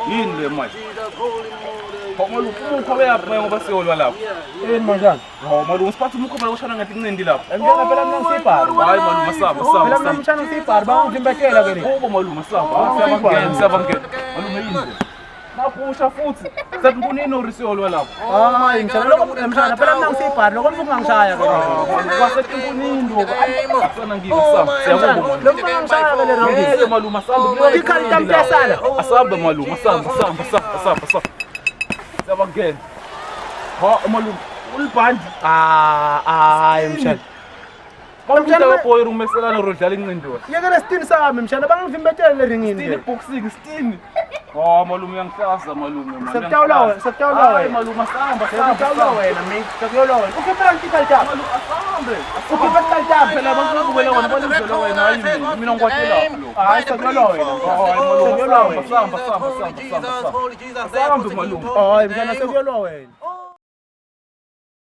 yini le manje malume umukhobe yaphi ngoba siyolwa lapho yini manjani malume siphathe umukhobe ushana ngathi kuncindi lapho ngiyona phela mina ngisibhari hayi malume saba phela mina ngishana ngisibhari bangivimbelela ke le malume saba siyabangena malume yini naphusha futhi sathi kunini orisiyolwa lapho hayi ngishana lokho mshana phela mina ngisibhari lokho ungangishaya ke kwasethi kunini lokho asana ngiyosaba siyabonga lokho ungangishaya ke le round malume asamba ikhali tampesana asamba malume asamba siyabangena malume ulibhandi hayi mshana Mshana boy rumeselana rodlala incindiwe. Yeke lesitini sami mshana bangivimbetele ringini ke. Boxing sitini. Malume uyangihlaza malume manje. Sekutawula wena. Malume asamba wena mate. Sekuyolwa wena. Ukhipha ngikhala tapa. Malume asambe. Ukhipha ngikhala tapa Phela bakubukela wena baluzela wena hayi mina ngikwatela lapho. Hayi sekuyolwa wena. Malume asamba. Hayi mshana sekuyolwa wena.